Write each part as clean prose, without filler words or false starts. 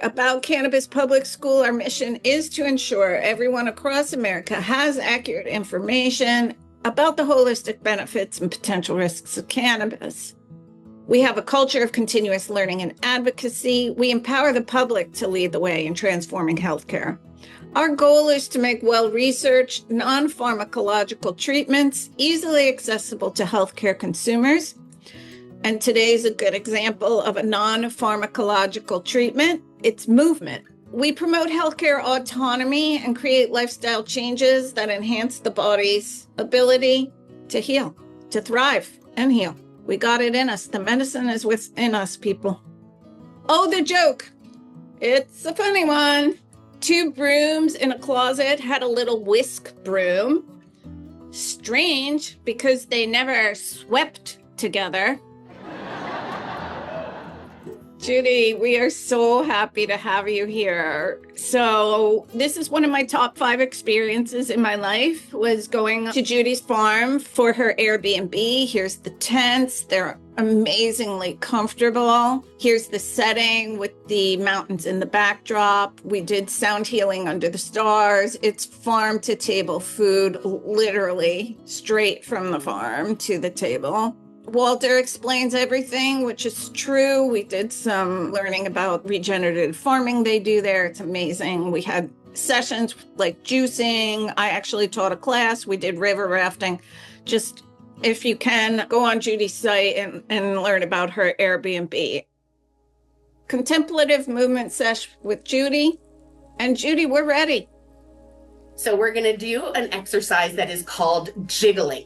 About Cannabis Public School, our mission is to ensure everyone across America has accurate information about the holistic benefits and potential risks of cannabis. We have a culture of continuous learning and advocacy. We empower the public to lead the way in transforming healthcare. Our goal is to make well-researched, non-pharmacological treatments easily accessible to healthcare consumers. And today's a good example of a non-pharmacological treatment. It's movement. We promote healthcare autonomy and create lifestyle changes that enhance the body's ability to heal, to thrive and heal. We got it in us. The medicine is within us, people. Oh, the joke. It's a funny one. 2 brooms in a closet had a little whisk broom. Strange, because they never swept together. Judi, we are so happy to have you here. So this is one of my top 5 experiences in my life, was going to Judi's farm for her Airbnb. Here's the tents. They're amazingly comfortable. Here's the setting with the mountains in the backdrop. We did sound healing under the stars. It's farm to table food, literally straight from the farm to the table. Walter explains everything, which is true. We did some learning about regenerative farming they do there. It's amazing. We had sessions like juicing. I actually taught a class. We did river rafting. Just, if you can, go on Judi's site and learn about her Airbnb. Contemplative movement sesh with Judi. And Judi, we're ready. So we're going to do an exercise that is called jiggling.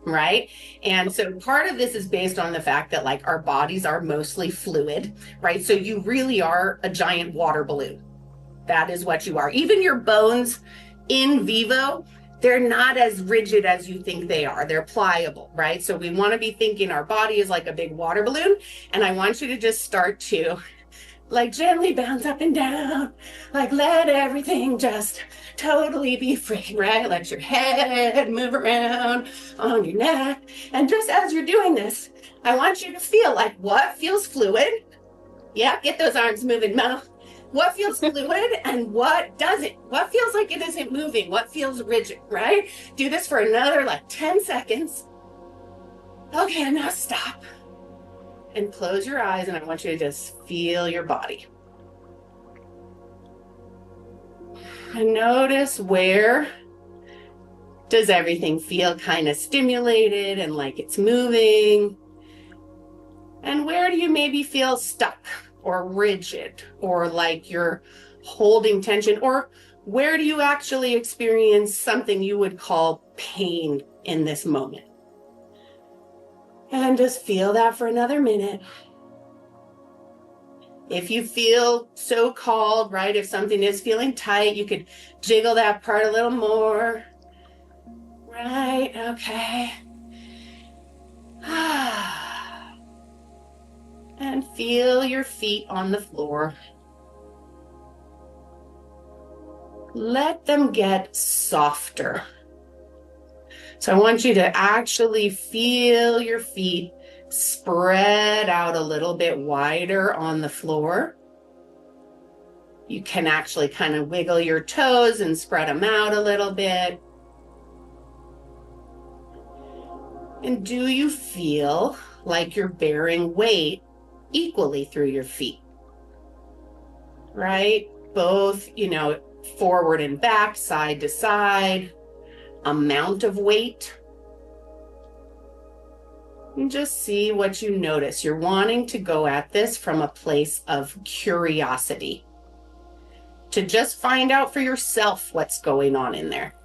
Right? And so part of this is based on the fact that like our bodies are mostly fluid, right? So you really are a giant water balloon. That is what you are. Even your bones in vivo, they're not as rigid as you think they are. They're pliable, right? So we want to be thinking our body is like a big water balloon. And I want you to just start to like gently bounce up and down, like let everything just totally be free, right? Let your head move around on your neck. And just as you're doing this, I want you to feel like what feels fluid. Yeah, get those arms moving, Mel. What feels fluid and what doesn't? What feels like it isn't moving? What feels rigid, right? Do this for another like 10 seconds. Okay, now stop. And close your eyes, and I want you to just feel your body. And notice, where does everything feel kind of stimulated and like it's moving? And where do you maybe feel stuck or rigid or like you're holding tension? Or where do you actually experience something you would call pain in this moment? And just feel that for another minute. If you feel so called, right, if something is feeling tight, you could jiggle that part a little more. Right, okay. And feel your feet on the floor. Let them get softer. So I want you to actually feel your feet spread out a little bit wider on the floor. You can actually kind of wiggle your toes and spread them out a little bit. And do you feel like you're bearing weight equally through your feet? Right? Both, forward and back, side to side. Amount of weight. And just see what you notice. You're wanting to go at this from a place of curiosity, to just find out for yourself what's going on in there.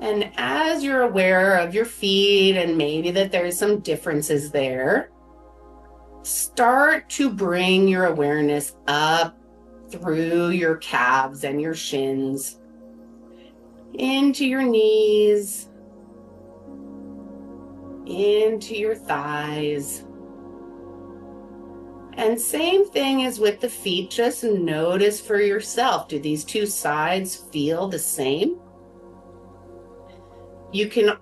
And as you're aware of your feet and maybe that there's some differences there, start to bring your awareness up through your calves and your shins, into your knees, into your thighs. And same thing as with the feet, just notice for yourself, do these two sides feel the same? You can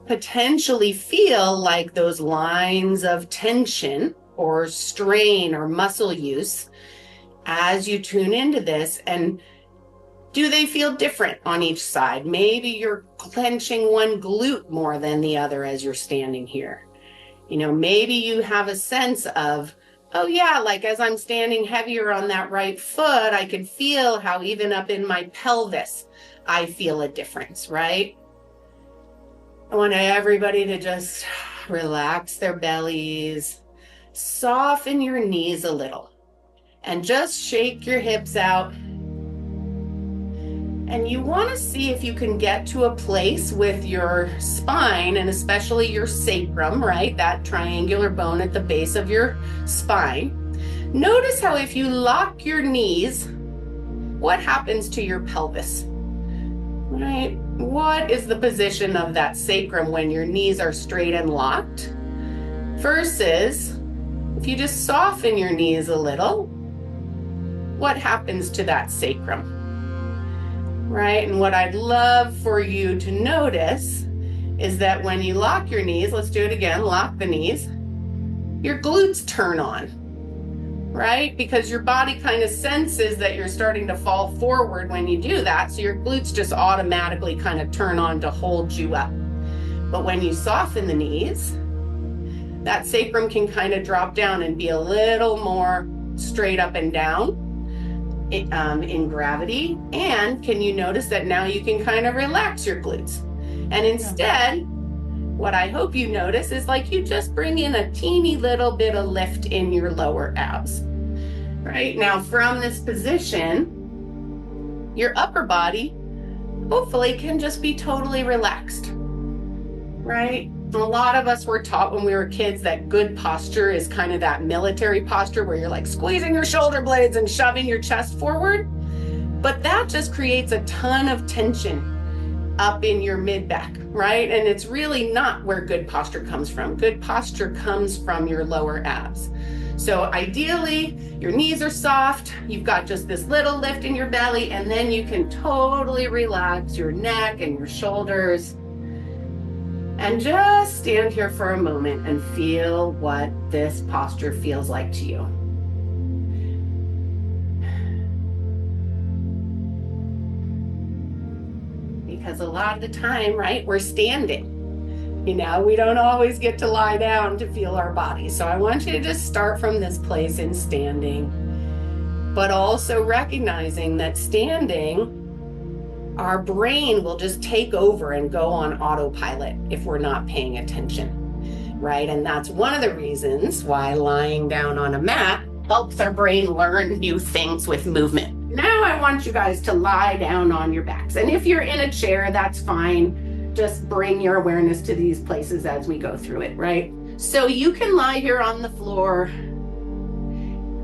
potentially feel like those lines of tension or strain or muscle use as you tune into this. And do they feel different on each side? Maybe you're clenching one glute more than the other as you're standing here. Maybe you have a sense of, oh yeah, like as I'm standing heavier on that right foot, I can feel how even up in my pelvis, I feel a difference, right? I want everybody to just relax their bellies, soften your knees a little, and just shake your hips out. And you want to see if you can get to a place with your spine and especially your sacrum, right? That triangular bone at the base of your spine. Notice how if you lock your knees, what happens to your pelvis, right? What is the position of that sacrum when your knees are straight and locked? Versus if you just soften your knees a little, what happens to that sacrum? Right? And what I'd love for you to notice is that when you lock your knees, let's do it again, lock the knees, your glutes turn on, right? Because your body kind of senses that you're starting to fall forward when you do that. So your glutes just automatically kind of turn on to hold you up. But when you soften the knees, that sacrum can kind of drop down and be a little more straight up and down in gravity. And can you notice that now you can kind of relax your glutes? And instead, what I hope you notice is like you just bring in a teeny little bit of lift in your lower abs. Right? Now from this position, your upper body hopefully can just be totally relaxed. Right? A lot of us were taught when we were kids that good posture is kind of that military posture where you're like squeezing your shoulder blades and shoving your chest forward. But that just creates a ton of tension up in your mid back, right? And it's really not where good posture comes from. Good posture comes from your lower abs. So ideally, your knees are soft, you've got just this little lift in your belly, and then you can totally relax your neck and your shoulders. And just stand here for a moment and feel what this posture feels like to you. Because a lot of the time, right, we're standing. We don't always get to lie down to feel our body. So I want you to just start from this place in standing, but also recognizing that standing, our brain will just take over and go on autopilot if we're not paying attention, right? And that's one of the reasons why lying down on a mat helps our brain learn new things with movement. Now I want you guys to lie down on your backs. And if you're in a chair, that's fine. Just bring your awareness to these places as we go through it, right? So you can lie here on the floor,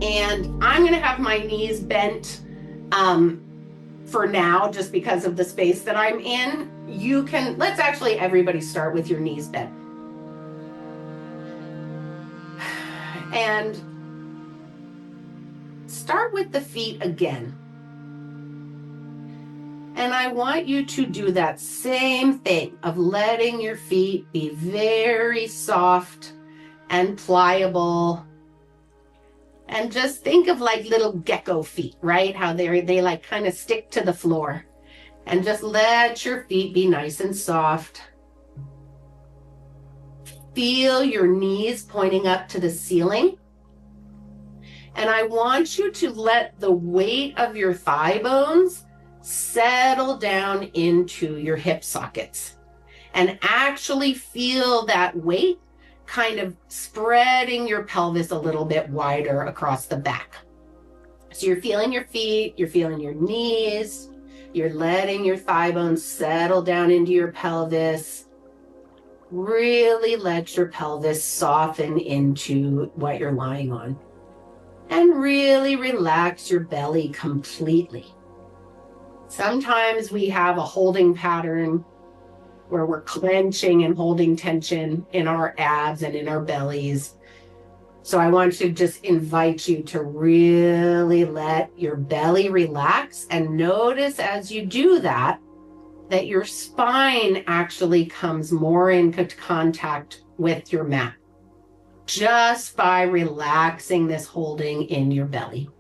and I'm gonna have my knees bent, for now, just because of the space that I'm in. Let's actually everybody start with your knees bent. And start with the feet again. And I want you to do that same thing of letting your feet be very soft and pliable. And just think of like little gecko feet, right? How they like kind of stick to the floor. And just let your feet be nice and soft. Feel your knees pointing up to the ceiling. And I want you to let the weight of your thigh bones settle down into your hip sockets. And actually feel that weight kind of spreading your pelvis a little bit wider across the back. So you're feeling your feet, you're feeling your knees, you're letting your thigh bones settle down into your pelvis. Really let your pelvis soften into what you're lying on. And really relax your belly completely. Sometimes we have a holding pattern where we're clenching and holding tension in our abs and in our bellies. So I want to just invite you to really let your belly relax, and notice as you do that, that your spine actually comes more into contact with your mat just by relaxing this holding in your belly.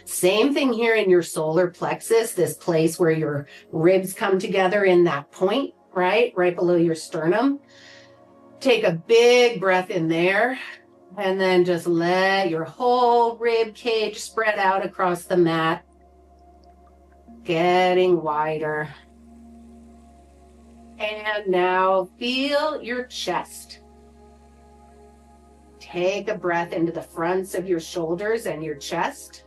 Same thing here in your solar plexus, this place where your ribs come together in that point, right below your sternum. Take a big breath in there, and then just let your whole rib cage spread out across the mat, getting wider. And now feel your chest. Take a breath into the fronts of your shoulders and your chest.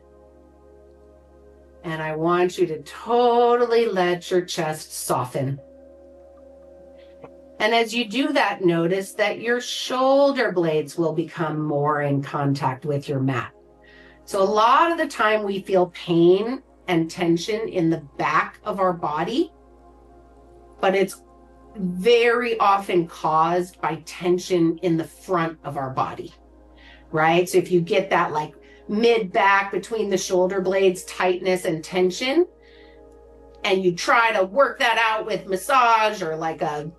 And I want you to totally let your chest soften. And as you do that, notice that your shoulder blades will become more in contact with your mat. So a lot of the time we feel pain and tension in the back of our body, but it's very often caused by tension in the front of our body, right? So if you get that like mid-back between the shoulder blades, tightness and tension, and you try to work that out with massage or like a,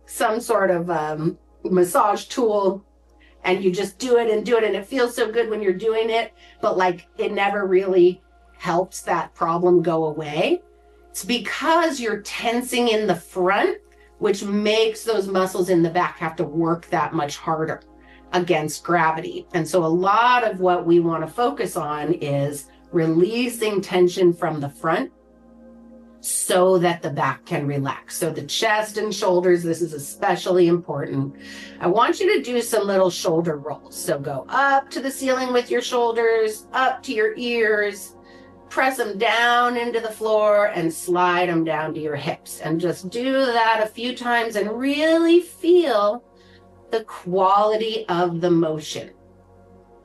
some sort of massage tool, and you just do it, and it feels so good when you're doing it, but like it never really helps that problem go away. It's because you're tensing in the front, which makes those muscles in the back have to work that much harder against gravity. And so a lot of what we want to focus on is releasing tension from the front so that the back can relax. So the chest and shoulders, this is especially important. I want you to do some little shoulder rolls. So go up to the ceiling with your shoulders, up to your ears, press them down into the floor and slide them down to your hips. And just do that a few times and really feel the quality of the motion,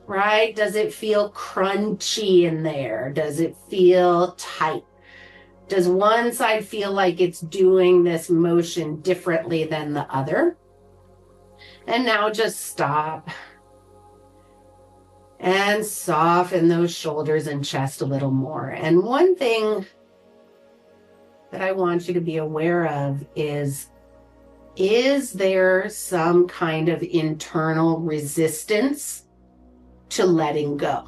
right? Does it feel crunchy in there? Does it feel tight? Does one side feel like it's doing this motion differently than the other? And now just stop and soften those shoulders and chest a little more. And one thing that I want you to be aware of is there some kind of internal resistance to letting go?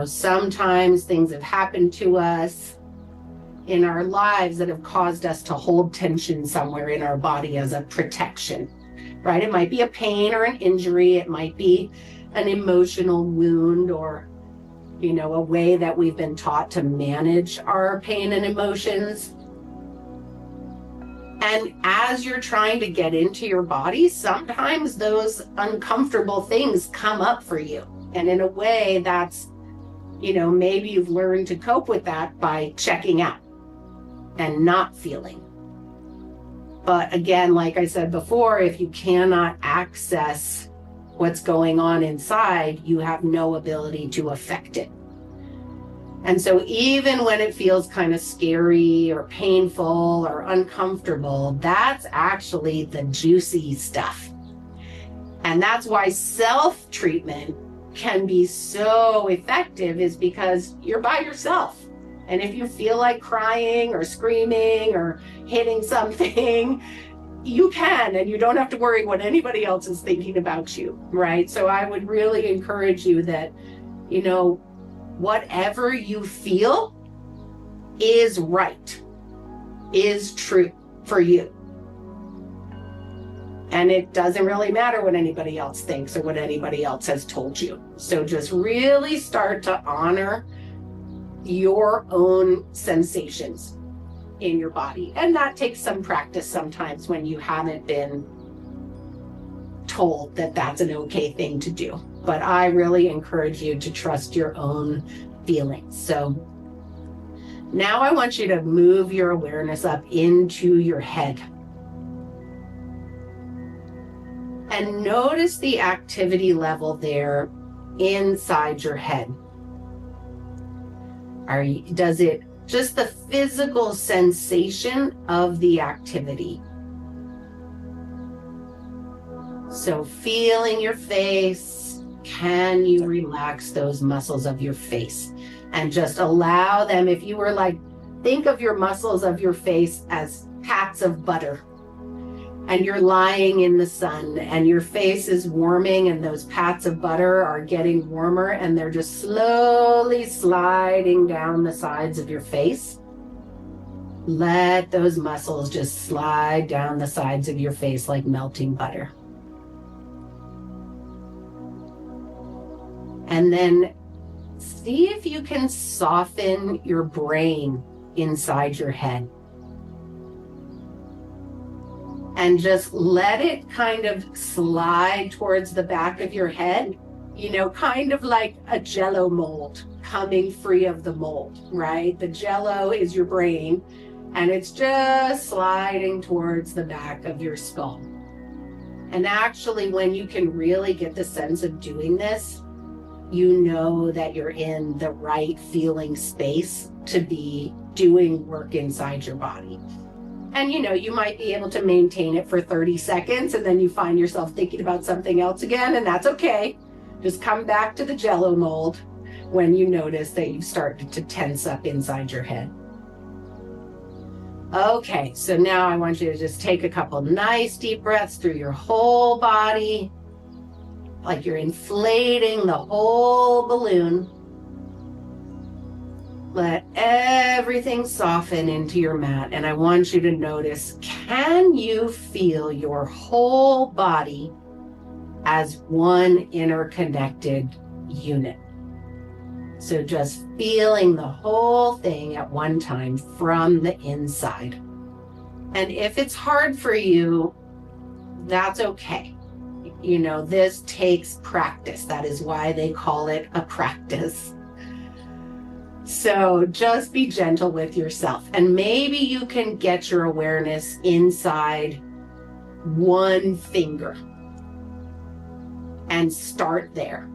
Sometimes things have happened to us in our lives that have caused us to hold tension somewhere in our body as a protection, right? It might be a pain or an injury. It might be an emotional wound or, a way that we've been taught to manage our pain and emotions. And as you're trying to get into your body, sometimes those uncomfortable things come up for you. And in a way that's, maybe you've learned to cope with that by checking out and not feeling. But again, like I said before, if you cannot access what's going on inside, you have no ability to affect it. And so even when it feels kind of scary or painful or uncomfortable, that's actually the juicy stuff. And that's why self-treatment can be so effective, is because you're by yourself. And if you feel like crying or screaming or hitting something, you can, and you don't have to worry what anybody else is thinking about you, right? So I would really encourage you that, whatever you feel is right, is true for you. And it doesn't really matter what anybody else thinks or what anybody else has told you. So just really start to honor your own sensations in your body. And that takes some practice sometimes when you haven't been told that that's an okay thing to do. But I really encourage you to trust your own feelings. So now I want you to move your awareness up into your head. And notice the activity level there inside your head. Does it just the physical sensation of the activity? So feeling your face, can you relax those muscles of your face? And just allow them, if you were like, think of your muscles of your face as pats of butter. And you're lying in the sun and your face is warming and those pats of butter are getting warmer and they're just slowly sliding down the sides of your face. Let those muscles just slide down the sides of your face like melting butter. And then see if you can soften your brain inside your head. And just let it kind of slide towards the back of your head, you know, kind of like a Jell-O mold coming free of the mold, right? The Jell-O is your brain, and it's just sliding towards the back of your skull. And actually, when you can really get the sense of doing this, you know that you're in the right feeling space to be doing work inside your body. And, you know, you might be able to maintain it for 30 seconds and then you find yourself thinking about something else again, and that's okay. Just come back to the Jell-O mold when you notice that you've started to tense up inside your head. Okay, so now I want you to just take a couple nice deep breaths through your whole body, like you're inflating the whole balloon. Let everything soften into your mat. And I want you to notice, can you feel your whole body as one interconnected unit? So just feeling the whole thing at one time from the inside. And if it's hard for you, that's okay. You know, this takes practice. That is why they call it a practice. So just be gentle with yourself. And maybe you can get your awareness inside one finger and start there,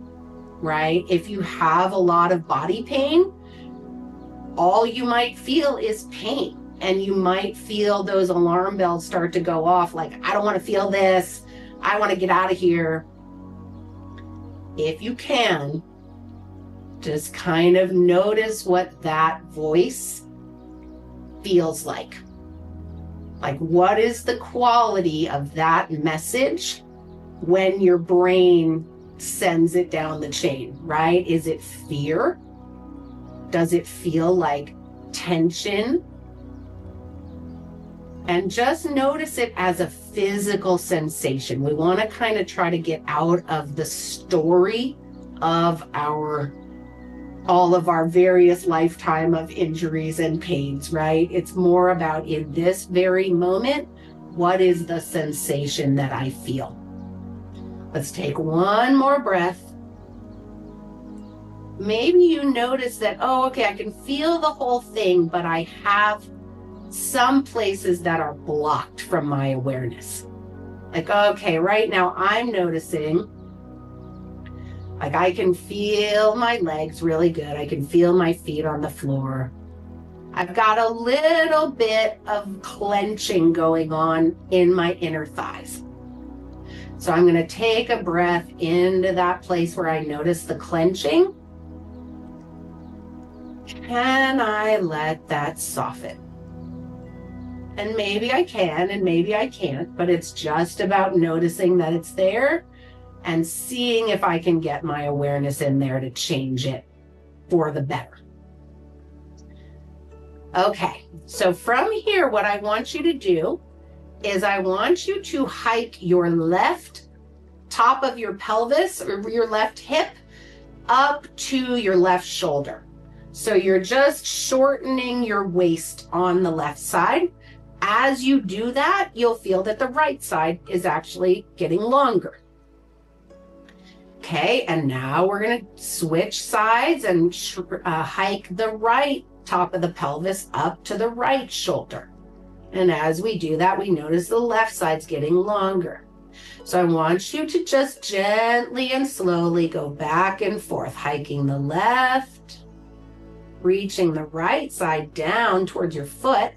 right? If you have a lot of body pain, all you might feel is pain. And you might feel those alarm bells start to go off, like, I don't want to feel this. I want to get out of here. If you can, just kind of notice what that voice feels like. Like, what is the quality of that message when your brain sends it down the chain, right? Is it fear? Does it feel like tension? And just notice it as a physical sensation. We want to kind of try to get out of the story of all of our various lifetime of injuries and pains, right? It's more about, in this very moment, what is the sensation that I feel? Let's take one more breath. Maybe you notice that, oh, okay, I can feel the whole thing, but I have some places that are blocked from my awareness. Like, okay, right now I'm noticing, like, I can feel my legs really good. I can feel my feet on the floor. I've got a little bit of clenching going on in my inner thighs. So I'm going to take a breath into that place where I notice the clenching. Can I let that soften? And maybe I can, and maybe I can't, but it's just about noticing that it's there and seeing if I can get my awareness in there to change it for the better. Okay, so from here, what I want you to do is I want you to hike your left top of your pelvis or your left hip up to your left shoulder. So you're just shortening your waist on the left side. As you do that, you'll feel that the right side is actually getting longer. Okay, and now we're going to switch sides and hike the right top of the pelvis up to the right shoulder. And as we do that, we notice the left side's getting longer. So I want you to just gently and slowly go back and forth, hiking the left, reaching the right side down towards your foot,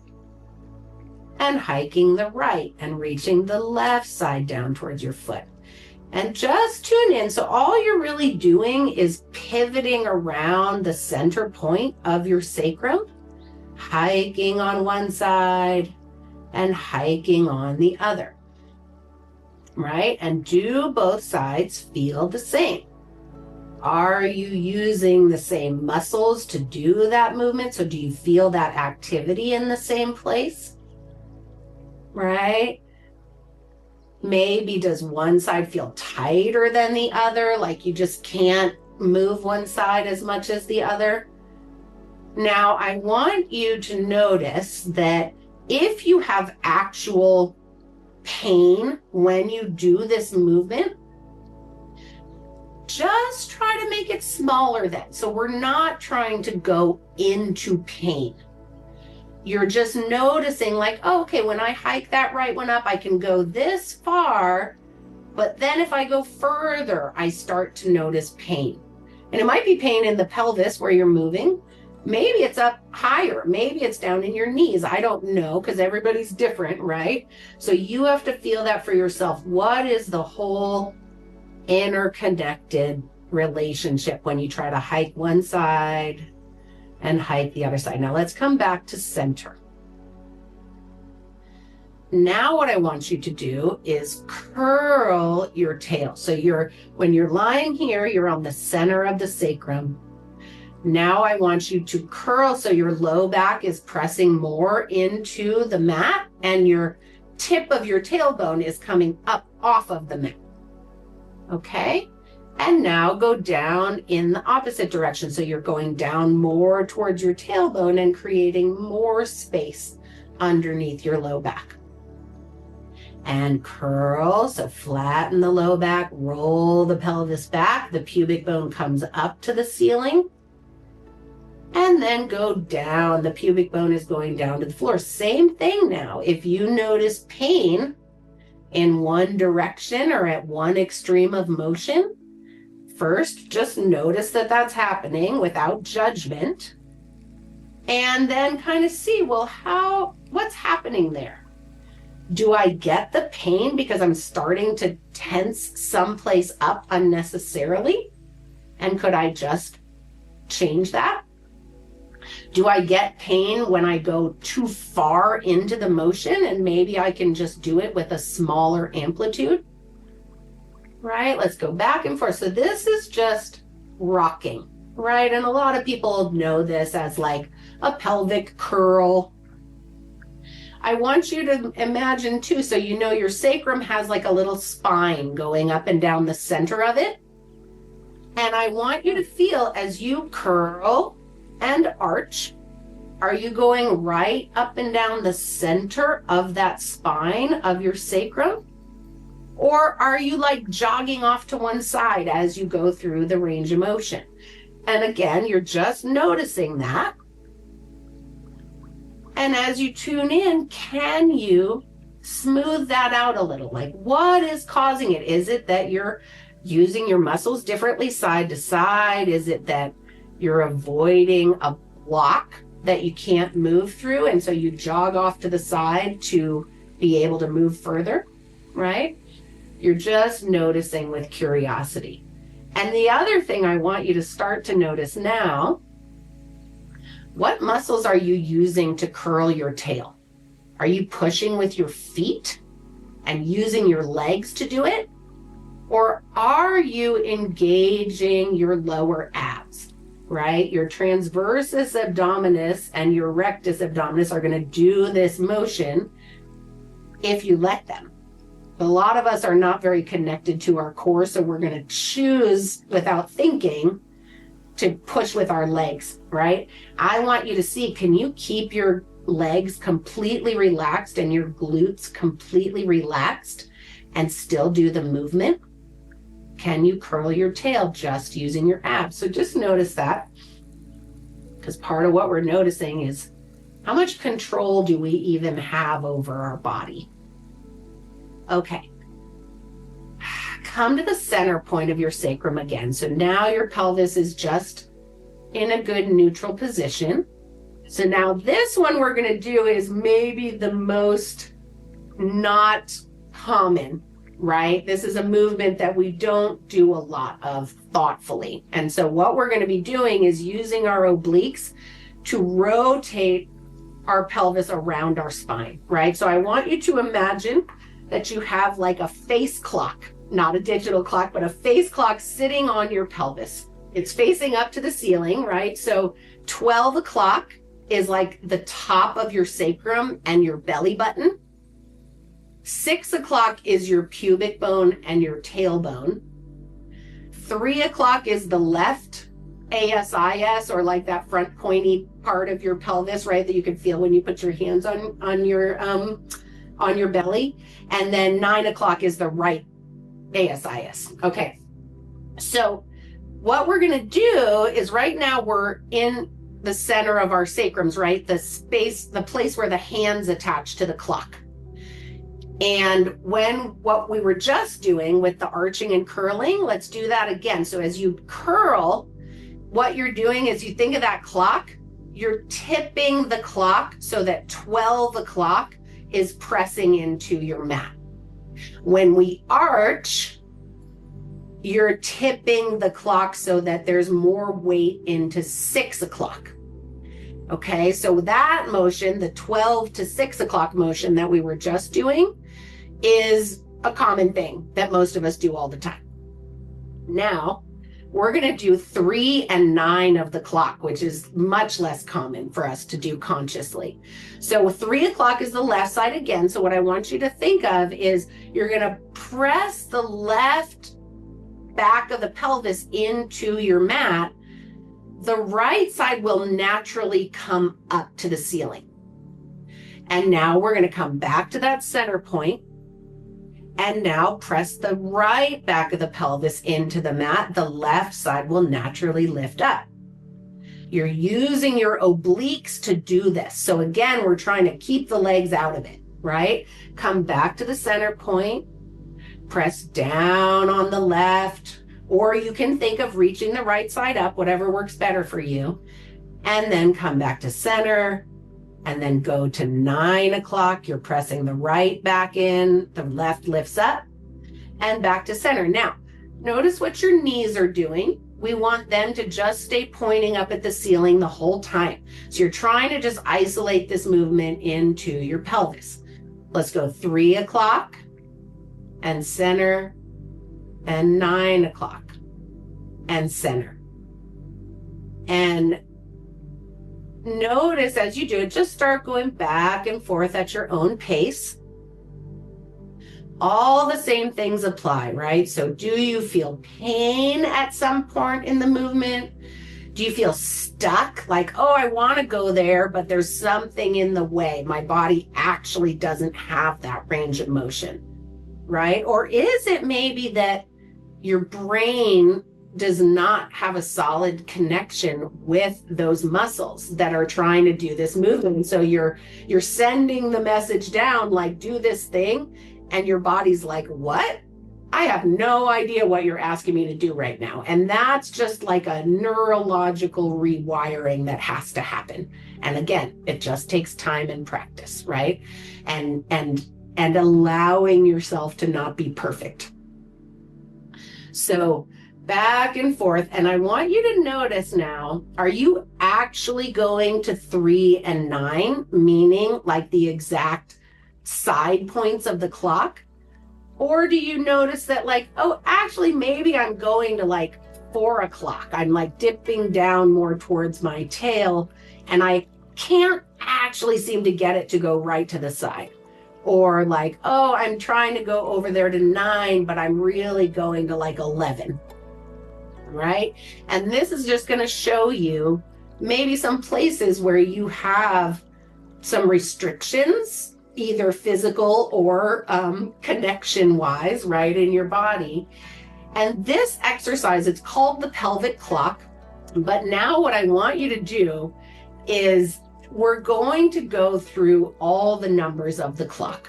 and hiking the right and reaching the left side down towards your foot. And just tune in. So all you're really doing is pivoting around the center point of your sacrum, hiking on one side and hiking on the other, right? And do both sides feel the same? Are you using the same muscles to do that movement? So do you feel that activity in the same place, right? Maybe does one side feel tighter than the other, like you just can't move one side as much as the other? Now, I want you to notice that if you have actual pain when you do this movement, just try to make it smaller then. So we're not trying to go into pain. You're just noticing like, oh, okay, when I hike that right one up, I can go this far. But then if I go further, I start to notice pain. And it might be pain in the pelvis where you're moving. Maybe it's up higher. Maybe it's down in your knees. I don't know, because everybody's different, right? So you have to feel that for yourself. What is the whole interconnected relationship when you try to hike one side and hike the other side? Now let's come back to center. Now what I want you to do is curl your tail. So when you're lying here, you're on the center of the sacrum. Now I want you to curl so your low back is pressing more into the mat and your tip of your tailbone is coming up off of the mat. Okay? And now go down in the opposite direction. So you're going down more towards your tailbone and creating more space underneath your low back. And curl, so flatten the low back, roll the pelvis back, the pubic bone comes up to the ceiling. And then go down. The pubic bone is going down to the floor. Same thing now. If you notice pain in one direction or at one extreme of motion, first, just notice that that's happening without judgment. And then kind of see, well, what's happening there? Do I get the pain because I'm starting to tense someplace up unnecessarily? And could I just change that? Do I get pain when I go too far into the motion and maybe I can just do it with a smaller amplitude? Right? Let's go back and forth. So this is just rocking, right? And a lot of people know this as like a pelvic curl. I want you to imagine too, so you know your sacrum has like a little spine going up and down the center of it. And I want you to feel as you curl and arch, are you going right up and down the center of that spine of your sacrum? Or are you like jogging off to one side as you go through the range of motion? And again, you're just noticing that. And as you tune in, can you smooth that out a little? Like, what is causing it? Is it that you're using your muscles differently side to side? Is it that you're avoiding a block that you can't move through, and so you jog off to the side to be able to move further, right? You're just noticing with curiosity. And the other thing I want you to start to notice now, what muscles are you using to curl your tail? Are you pushing with your feet and using your legs to do it? Or are you engaging your lower abs? Right? Your transversus abdominis and your rectus abdominis are going to do this motion if you let them. But a lot of us are not very connected to our core, so we're going to choose without thinking to push with our legs, right? I want you to see, can you keep your legs completely relaxed and your glutes completely relaxed and still do the movement? Can you curl your tail just using your abs? So just notice that, because part of what we're noticing is how much control do we even have over our body? Okay. Come to the center point of your sacrum again. So now your pelvis is just in a good neutral position. So now this one we're going to do is maybe the most not common right? This is a movement that we don't do a lot of thoughtfully. And so what we're going to be doing is using our obliques to rotate our pelvis around our spine, right? So I want you to imagine that you have like a face clock, not a digital clock, but a face clock sitting on your pelvis. It's facing up to the ceiling, right? So 12 o'clock is like the top of your sacrum and your belly button. 6 o'clock is your pubic bone and your tailbone. 3 o'clock is the left ASIS, or like that front pointy part of your pelvis, right? That you can feel when you put your hands on your belly. And then 9 o'clock is the right ASIS. Okay. So what we're going to do is right now we're in the center of our sacrums, right? The space, the place where the hands attach to the clock. And what we were just doing with the arching and curling, let's do that again. So as you curl, what you're doing is you think of that clock, you're tipping the clock so that 12 o'clock is pressing into your mat. When we arch, you're tipping the clock so that there's more weight into 6 o'clock. Okay, so that motion, the 12 to 6 o'clock motion that we were just doing, is a common thing that most of us do all the time. Now, we're going to do 3 and 9 of the clock, which is much less common for us to do consciously. So 3 o'clock is the left side again. So what I want you to think of is you're going to press the left back of the pelvis into your mat. The right side will naturally come up to the ceiling. And now we're going to come back to that center point. And now press the right back of the pelvis into the mat. The left side will naturally lift up. You're using your obliques to do this. So again, we're trying to keep the legs out of it, right? Come back to the center point, press down on the left, or you can think of reaching the right side up, whatever works better for you. And then come back to center. And then go to 9 o'clock. You're pressing the right back in, the left lifts up, and back to center. Now, notice what your knees are doing. We want them to just stay pointing up at the ceiling the whole time. So you're trying to just isolate this movement into your pelvis. Let's go 3 o'clock and center, and 9 o'clock and center. And notice as you do it, just start going back and forth at your own pace. All the same things apply, right? So do you feel pain at some point in the movement? Do you feel stuck? Like, oh, I want to go there, but there's something in the way. My body actually doesn't have that range of motion, right? Or is it maybe that your brain does not have a solid connection with those muscles that are trying to do this movement? And so you're sending the message down, like, do this thing, and your body's like, what? I have no idea what you're asking me to do right now. And that's just like a neurological rewiring that has to happen. And again, it just takes time and practice, right? And allowing yourself to not be perfect. So back and forth. And I want you to notice now, are you actually going to 3 and 9, meaning like the exact side points of the clock? Or do you notice that like, oh, actually, maybe I'm going to like 4 o'clock. I'm like dipping down more towards my tail and I can't actually seem to get it to go right to the side. Or like, oh, I'm trying to go over there to 9, but I'm really going to like 11. Right? And this is just going to show you maybe some places where you have some restrictions, either physical or connection wise, right, in your body. And this exercise, it's called the pelvic clock. But now what I want you to do is we're going to go through all the numbers of the clock.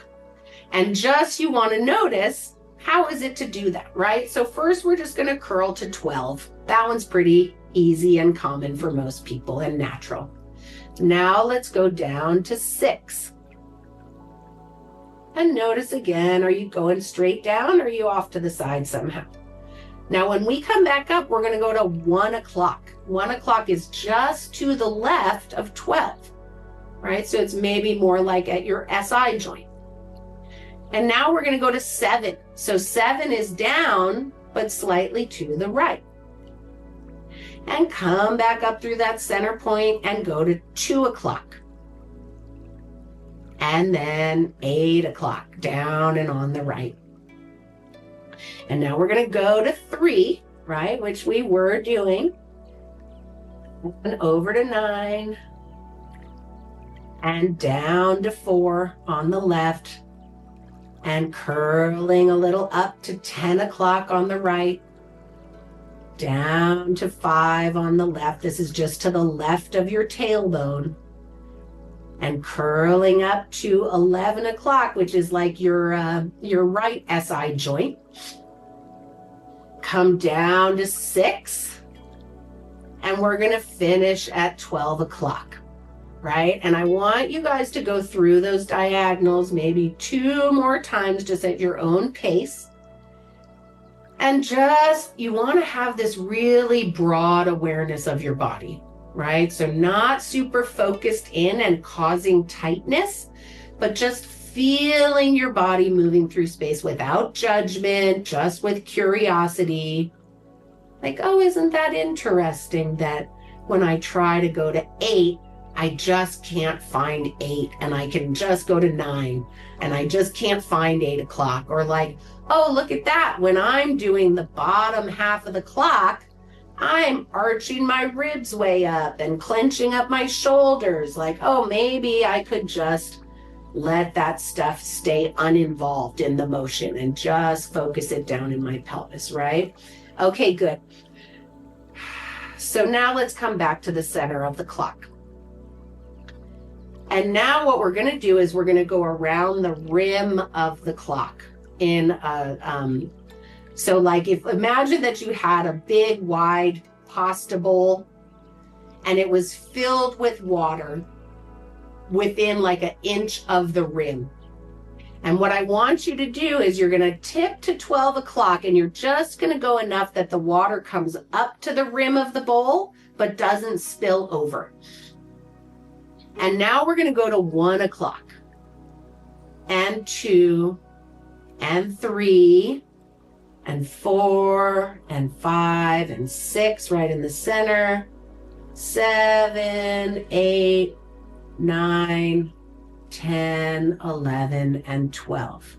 And just you want to notice, how is it to do that, right? So first we're just going to curl to 12. That one's pretty easy and common for most people and natural. Now let's go down to 6. And notice again, are you going straight down or are you off to the side somehow? Now, when we come back up, we're going to go to 1 o'clock. 1 o'clock is just to the left of 12, right? So it's maybe more like at your SI joint. And now we're going to go to 7. So 7 is down, but slightly to the right. And come back up through that center point and go to 2 o'clock. And then 8 o'clock, down and on the right. And now we're going to go to 3, right, which we were doing. And over to 9. And down to 4 on the left. And curling a little up to 10 o'clock on the right. Down to 5 on the left. This is just to the left of your tailbone. And curling up to 11 o'clock, which is like your right SI joint. Come down to 6. And we're going to finish at 12 o'clock, right? And I want you guys to go through those diagonals maybe 2 more times, just at your own pace. And just, you want to have this really broad awareness of your body, right? So not super focused in and causing tightness, but just feeling your body moving through space without judgment, just with curiosity. Like, oh, isn't that interesting that when I try to go to 8, I just can't find 8, and I can just go to 9, and I just can't find 8 o'clock. Or like, oh, look at that. When I'm doing the bottom half of the clock, I'm arching my ribs way up and clenching up my shoulders. Like, oh, maybe I could just let that stuff stay uninvolved in the motion and just focus it down in my pelvis, right? Okay, good. So now let's come back to the center of the clock. And now what we're going to do is we're going to go around the rim of the clock in a, so like imagine that you had a big wide pasta bowl and it was filled with water within like an inch of the rim. And what I want you to do is you're going to tip to 12 o'clock and you're just going to go enough that the water comes up to the rim of the bowl, but doesn't spill over. And now we're going to go to 1 o'clock and 2 and 3 and 4 and 5 and 6 right in the center, 7, 8, 9, 10, 11, and 12,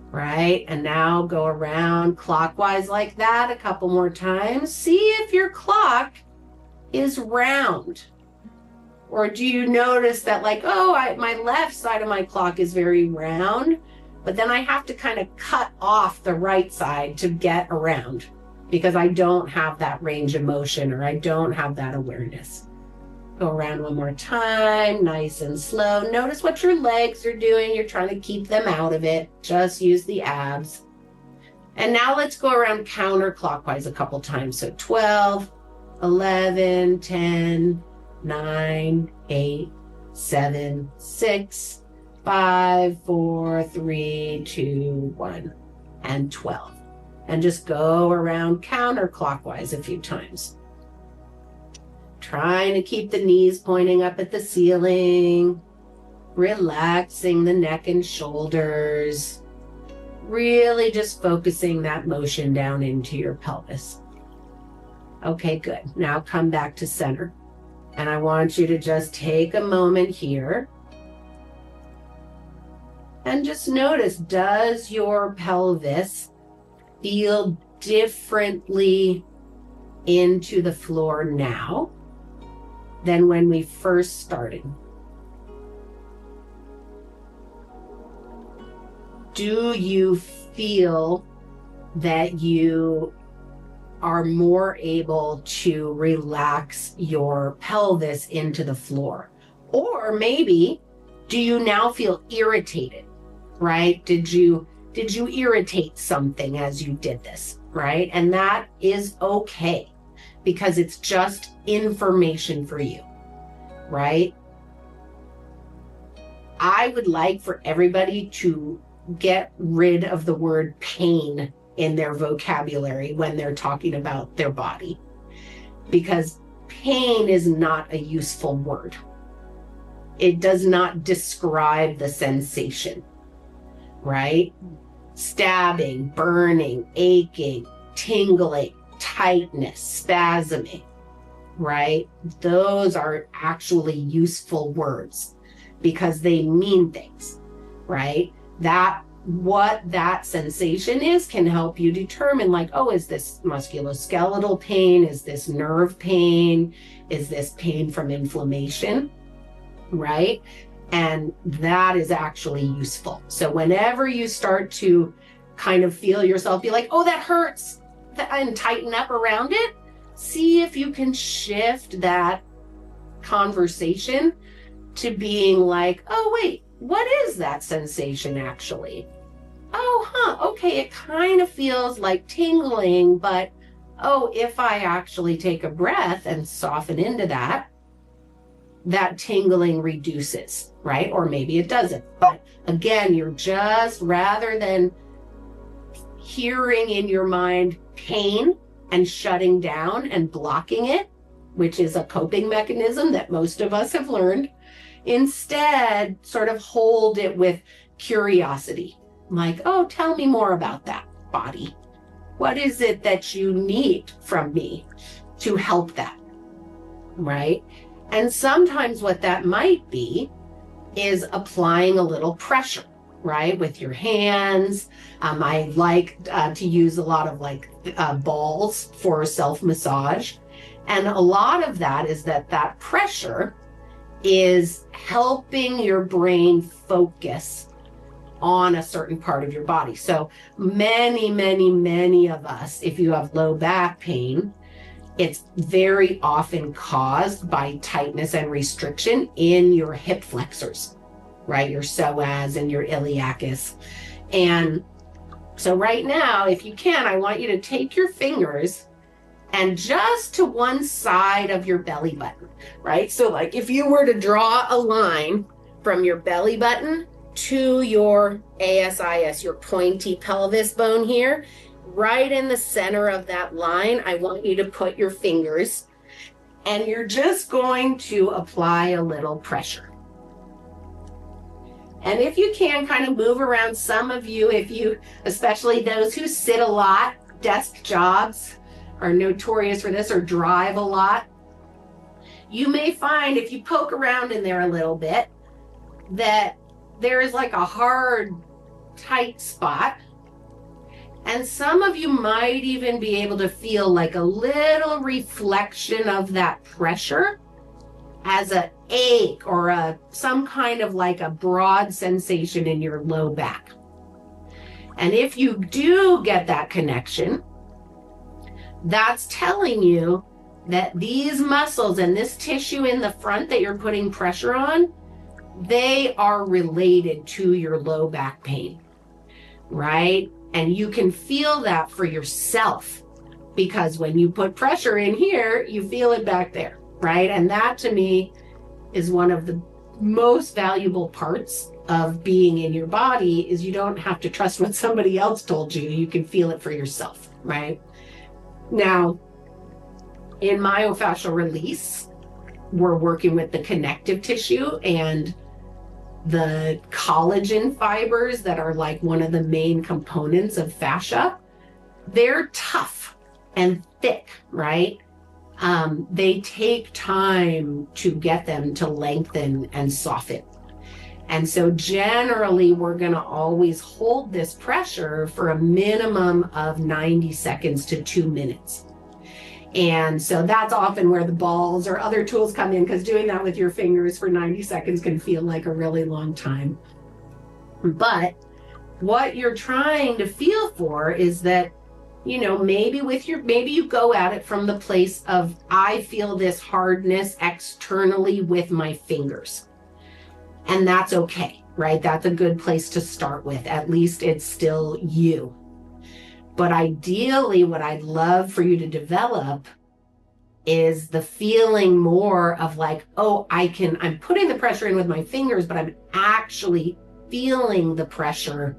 right? And now go around clockwise like that a couple more times. See if your clock is round. Or do you notice that like, oh, my left side of my clock is very round, but then I have to kind of cut off the right side to get around because I don't have that range of motion or I don't have that awareness. Go around one more time, nice and slow. Notice what your legs are doing. You're trying to keep them out of it. Just use the abs. And now let's go around counterclockwise a couple times. So 12, 11, 10, 9, 8, 7, 6, 5, 4, 3, 2, 1, and 12. And just go around counterclockwise a few times. Trying to keep the knees pointing up at the ceiling, relaxing the neck and shoulders, really just focusing that motion down into your pelvis. Okay, good. Now come back to center. And I want you to just take a moment here and just notice, does your pelvis feel differently into the floor now than when we first started? Do you feel that you are more able to relax your pelvis into the floor? Or maybe, do you now feel irritated, right? Did you irritate something as you did this, right? And that is okay because it's just information for you, right? I would like for everybody to get rid of the word pain in their vocabulary when they're talking about their body, because pain is not a useful word. It does not describe the sensation, right? Stabbing, burning, aching, tingling, tightness, spasming, right? Those are actually useful words because they mean things, right? That what that sensation is can help you determine, like, oh, is this musculoskeletal pain? Is this nerve pain? Is this pain from inflammation? Right? And that is actually useful. So whenever you start to kind of feel yourself be like, oh, that hurts, and tighten up around it, see if you can shift that conversation to being like, oh, wait, what is that sensation actually? Oh, okay, it kind of feels like tingling, but oh, if I actually take a breath and soften into that, that tingling reduces, right? Or maybe it doesn't. But again, you're just, rather than hearing in your mind pain and shutting down and blocking it, which is a coping mechanism that most of us have learned, instead sort of hold it with curiosity. Like, oh, tell me more about that, body. What is it that you need from me to help that, right? And sometimes what that might be is applying a little pressure, right? With your hands. I like to use a lot of balls for self-massage. And a lot of that is that pressure is helping your brain focus on a certain part of your body. So many of us, if you have low back pain, it's very often caused by tightness and restriction in your hip flexors, right? Your psoas and your iliacus. And so right now, if you can, I want you to take your fingers and just to one side of your belly button, right? So like if you were to draw a line from your belly button to your ASIS, your pointy pelvis bone here, right in the center of that line, I want you to put your fingers, and you're just going to apply a little pressure. And if you can, kind of move around. Some of you, especially those who sit a lot, desk jobs are notorious for this, or drive a lot, you may find if you poke around in there a little bit that there is like a hard, tight spot. And some of you might even be able to feel like a little reflection of that pressure as an ache or some kind of like a broad sensation in your low back. And if you do get that connection, that's telling you that these muscles and this tissue in the front that you're putting pressure on, they are related to your low back pain, right? And you can feel that for yourself, because when you put pressure in here, you feel it back there, right? And that to me is one of the most valuable parts of being in your body, is you don't have to trust what somebody else told you. You can feel it for yourself, right? Now, in myofascial release, we're working with the connective tissue and the collagen fibers that are like one of the main components of fascia. They're tough and thick, right? They take time to get them to lengthen and soften. And so generally, we're going to always hold this pressure for a minimum of 90 seconds to 2 minutes. And so that's often where the balls or other tools come in, because doing that with your fingers for 90 seconds can feel like a really long time. But what you're trying to feel for is that, you know, maybe you go at it from the place of, I feel this hardness externally with my fingers. And that's okay, right? That's a good place to start with. At least it's still you. But ideally, what I'd love for you to develop is the feeling more of like, oh, I'm putting the pressure in with my fingers, but I'm actually feeling the pressure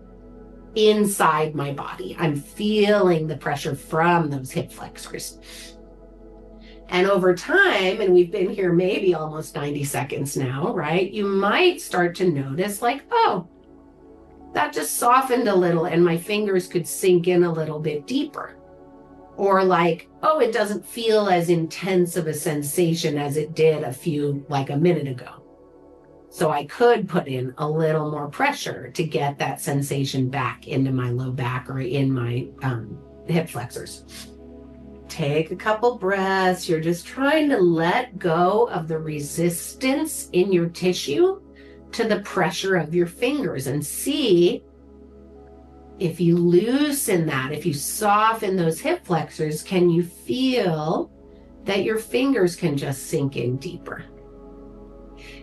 inside my body. I'm feeling the pressure from those hip flexors. And over time, and we've been here maybe almost 90 seconds now, right? You might start to notice like, oh, that just softened a little and my fingers could sink in a little bit deeper. Or like, oh, it doesn't feel as intense of a sensation as it did a minute ago. So I could put in a little more pressure to get that sensation back into my low back or in my hip flexors. Take a couple breaths. You're just trying to let go of the resistance in your tissue to the pressure of your fingers and see if you loosen that, if you soften those hip flexors, can you feel that your fingers can just sink in deeper?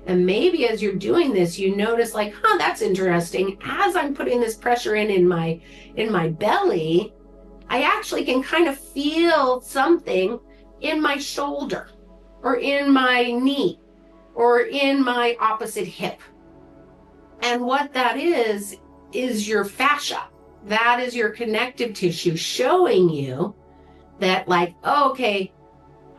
And maybe as you're doing this, you notice like, that's interesting. As I'm putting this pressure in my belly, I actually can kind of feel something in my shoulder or in my knee or in my opposite hip. And what that is your fascia. That is your connective tissue showing you that like, okay,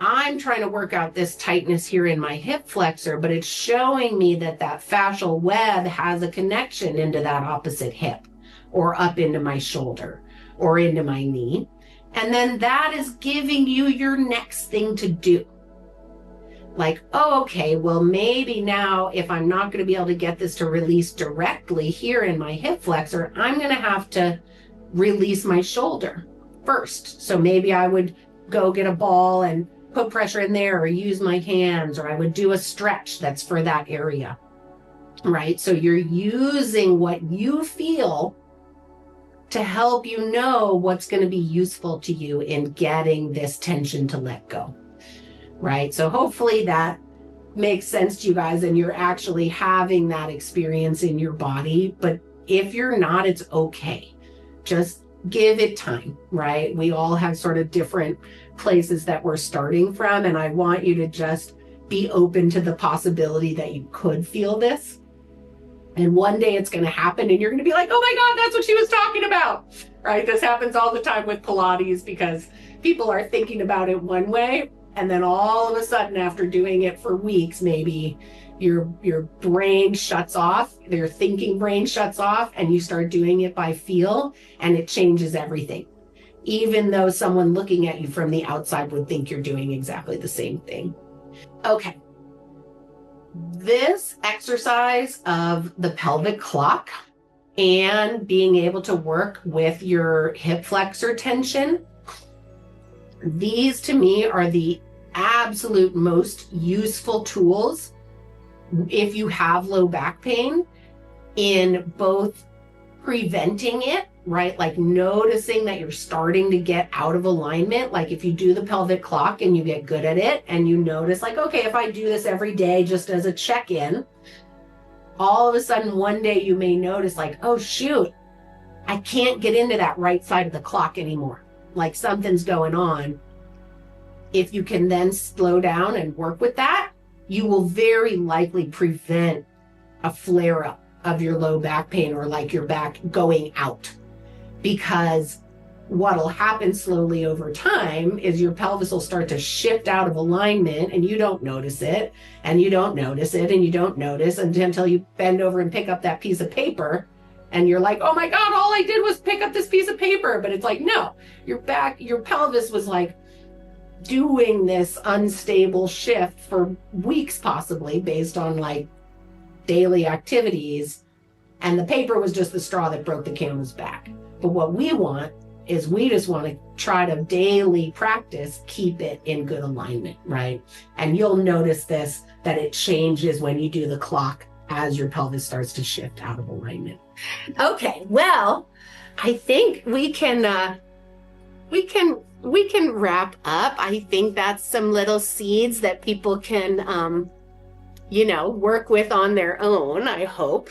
I'm trying to work out this tightness here in my hip flexor, but it's showing me that fascial web has a connection into that opposite hip or up into my shoulder or into my knee. And then that is giving you your next thing to do. Like, oh, okay, well, maybe now if I'm not going to be able to get this to release directly here in my hip flexor, I'm going to have to release my shoulder first. So maybe I would go get a ball and put pressure in there or use my hands, or I would do a stretch that's for that area, right? So you're using what you feel to help you know what's going to be useful to you in getting this tension to let go. Right? So hopefully that makes sense to you guys and you're actually having that experience in your body. But if you're not, it's okay. Just give it time, right? We all have sort of different places that we're starting from. And I want you to just be open to the possibility that you could feel this. And one day it's going to happen and you're going to be like, oh my God, that's what she was talking about, right? This happens all the time with Pilates because people are thinking about it one way. And then all of a sudden, after doing it for weeks, maybe your brain shuts off, their thinking brain shuts off, and you start doing it by feel, and it changes everything. Even though someone looking at you from the outside would think you're doing exactly the same thing. Okay. This exercise of the pelvic clock and being able to work with your hip flexor tension, these to me are the absolute most useful tools if you have low back pain in both preventing it, right? Like noticing that you're starting to get out of alignment. Like if you do the pelvic clock and you get good at it and you notice like, okay, if I do this every day just as a check-in, all of a sudden one day you may notice like, oh shoot, I can't get into that right side of the clock anymore. Like something's going on. If you can then slow down and work with that, you will very likely prevent a flare-up of your low back pain or like your back going out. Because what'll happen slowly over time is your pelvis will start to shift out of alignment and you don't notice it and you don't notice it and you don't notice until you bend over and pick up that piece of paper. And you're like, oh my God, all I did was pick up this piece of paper. But it's like, no, your pelvis was like doing this unstable shift for weeks, possibly based on like daily activities. And the paper was just the straw that broke the camel's back. But what we want is we just want to try to daily practice, keep it in good alignment, right? And you'll notice this, that it changes when you do the clock as your pelvis starts to shift out of alignment. Okay, well, I think we can wrap up. I think that's some little seeds that people can, work with on their own, I hope.